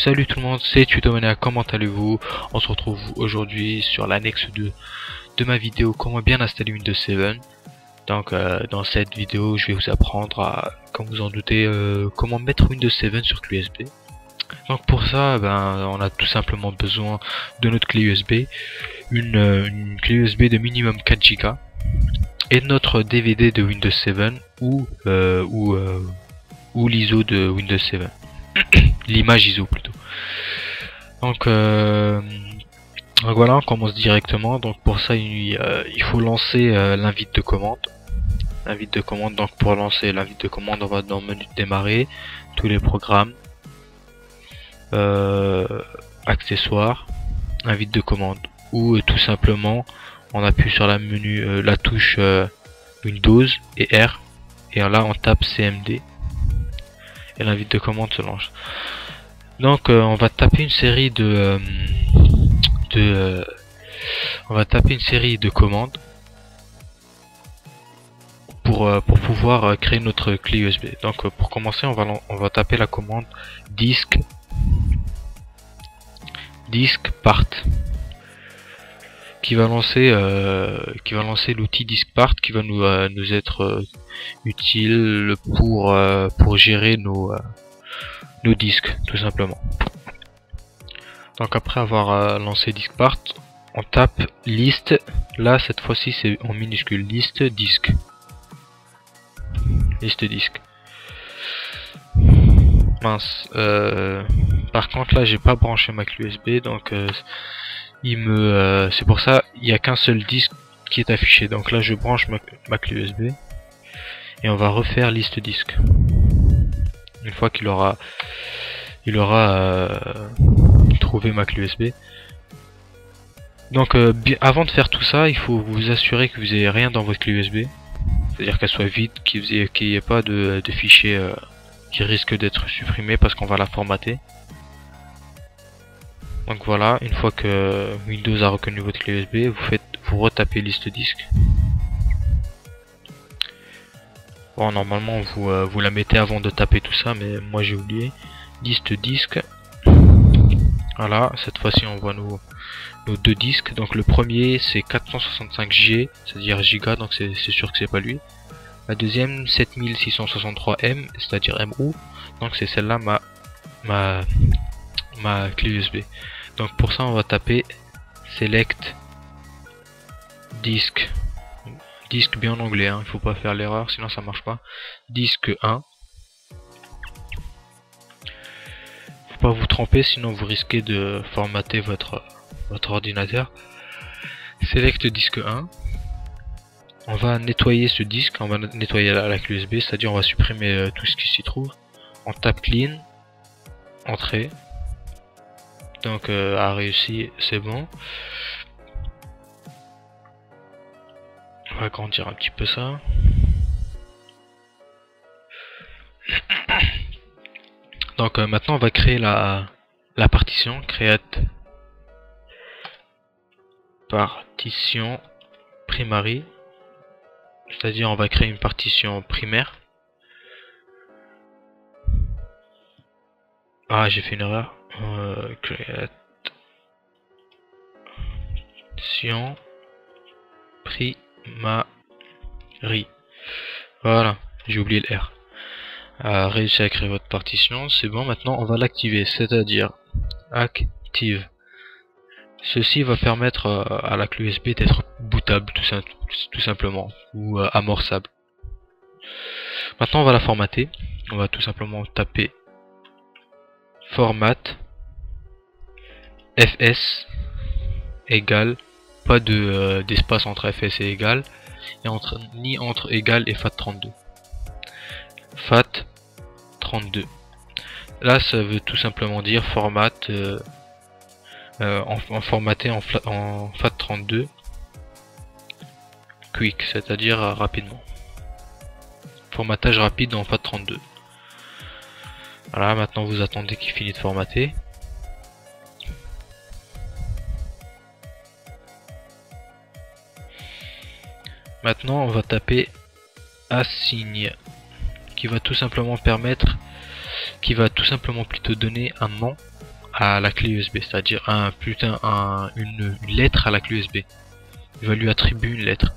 Salut tout le monde, c'est Tutomania, comment allez-vous? On se retrouve aujourd'hui sur l'annexe de ma vidéo comment bien installer Windows 7. Donc dans cette vidéo je vais vous apprendre à, comme vous en doutez, comment mettre Windows 7 sur clé USB. Donc pour ça on a tout simplement besoin de notre clé USB, une clé USB de minimum 4 Go et notre DVD de Windows 7 ou l'ISO de Windows 7. L'image ISO plutôt. Donc voilà, on commence directement. Donc pour ça il faut lancer l'invite de commande. Donc pour lancer l'invite de commande, on va dans le menu de démarrer, tous les programmes, accessoires, invite de commande, ou tout simplement on appuie sur la touche Windows et R, et là on tape CMD et l'invite de commande se lance. Donc on va taper une série de commandes pour pouvoir créer notre clé USB. Donc pour commencer on va taper la commande disk part qui va lancer l'outil disk part qui va nous être utile pour gérer nos disques tout simplement. Donc après avoir lancé disk part, on tape liste, là cette fois-ci c'est en minuscule, liste disque. Mince, par contre là j'ai pas branché ma clé USB, donc c'est pour ça il n'y a qu'un seul disque qui est affiché. Donc là je branche ma clé USB et on va refaire liste disque. Une fois qu'il aura trouvé ma clé USB. Donc avant de faire tout ça, il faut vous assurer que vous n'ayez rien dans votre clé USB, c'est-à-dire qu'elle soit vide, qu'il n'y ait pas de fichier qui risque d'être supprimé parce qu'on va la formater. Donc voilà, une fois que Windows a reconnu votre clé USB, vous retapez liste disque. Bon, normalement vous la mettez avant de taper tout ça, mais moi j'ai oublié. Liste disque. Voilà, cette fois-ci on voit nos deux disques. Donc le premier c'est 465G, c'est-à-dire giga, donc c'est sûr que c'est pas lui. La deuxième 7663M, c'est-à-dire MO, donc c'est celle-là ma clé USB. Donc pour ça on va taper select disque bien en anglais, hein, il faut pas faire l'erreur sinon ça marche pas. Disque 1. Faut pas vous tromper sinon vous risquez de formater votre ordinateur. Select disque 1. On va nettoyer ce disque, on va nettoyer la clé USB, c'est-à-dire on va supprimer tout ce qui s'y trouve. On tape clean, entrée. Donc a réussi, c'est bon. On va agrandir un petit peu ça. Donc maintenant on va créer la partition, create partition primary, c'est-à-dire on va créer une partition primaire. Ah, j'ai fait une erreur. Create partition primary. Voilà, j'ai oublié le R. Réussi à créer votre partition, c'est bon. Maintenant on va l'activer, c'est-à-dire active. Ceci va permettre à la clé USB d'être bootable tout simplement, ou amorçable. Maintenant on va la formater. On va tout simplement taper format fs égale, pas d'espace entre fs et égal, et ni entre égal et FAT32. FAT32. Là ça veut tout simplement dire format formaté en FAT32 quick, c'est-à-dire rapidement. Formatage rapide en FAT32. Voilà, maintenant vous attendez qu'il finisse de formater. Maintenant on va taper assign, qui va tout simplement plutôt donner un nom à la clé USB, c'est-à-dire une lettre à la clé USB. Il va lui attribuer une lettre.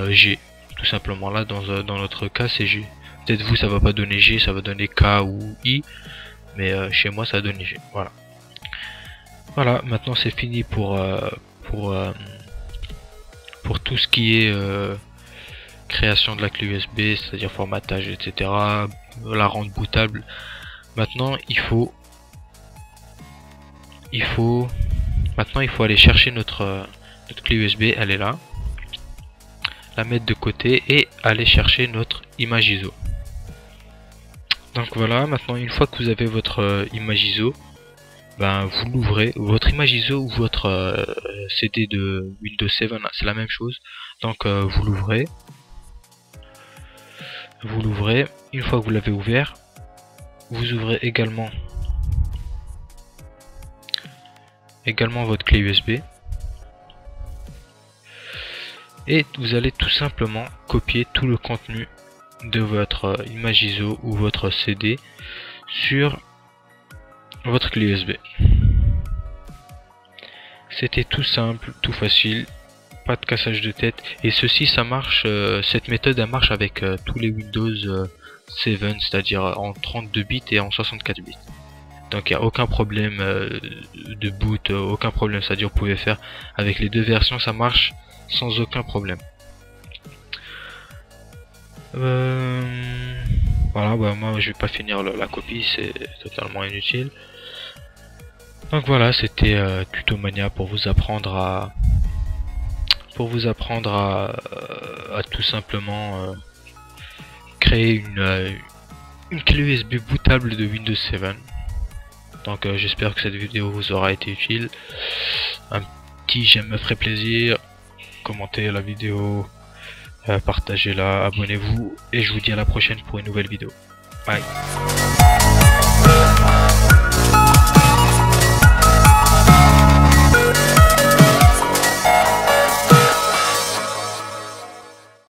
G, tout simplement. Là, dans notre cas, c'est G. Peut-être vous, ça va pas donner G, ça va donner K ou I, mais chez moi, ça a donné G. Voilà. Voilà, maintenant c'est fini pour tout ce qui est création de la clé USB, c'est-à-dire formatage, etc. La rendre bootable. Maintenant, il faut aller chercher notre clé USB, elle est là. La mettre de côté et aller chercher notre image ISO. Donc voilà, maintenant une fois que vous avez votre image ISO, ben vous l'ouvrez, votre image ISO ou votre CD de Windows 7, c'est la même chose. Donc vous l'ouvrez. Une fois que vous l'avez ouvert, vous ouvrez également votre clé USB. Et vous allez tout simplement copier tout le contenu de votre image ISO ou votre CD sur votre clé USB. C'était tout simple, tout facile, pas de cassage de tête. Et ceci, ça marche, cette méthode elle marche avec tous les Windows 7, c'est-à-dire en 32 bits et en 64 bits. Donc il n'y a aucun problème de boot, aucun problème, c'est-à-dire vous pouvez faire avec les deux versions, ça marche sans aucun problème. Voilà, bah, moi je vais pas finir la copie, c'est totalement inutile. Donc voilà, c'était Tutomania pour vous apprendre à tout simplement créer une clé USB bootable de Windows 7. Donc j'espère que cette vidéo vous aura été utile. Un petit j'aime me ferait plaisir. Commentez la vidéo, partagez-la, abonnez-vous et je vous dis à la prochaine pour une nouvelle vidéo. Bye.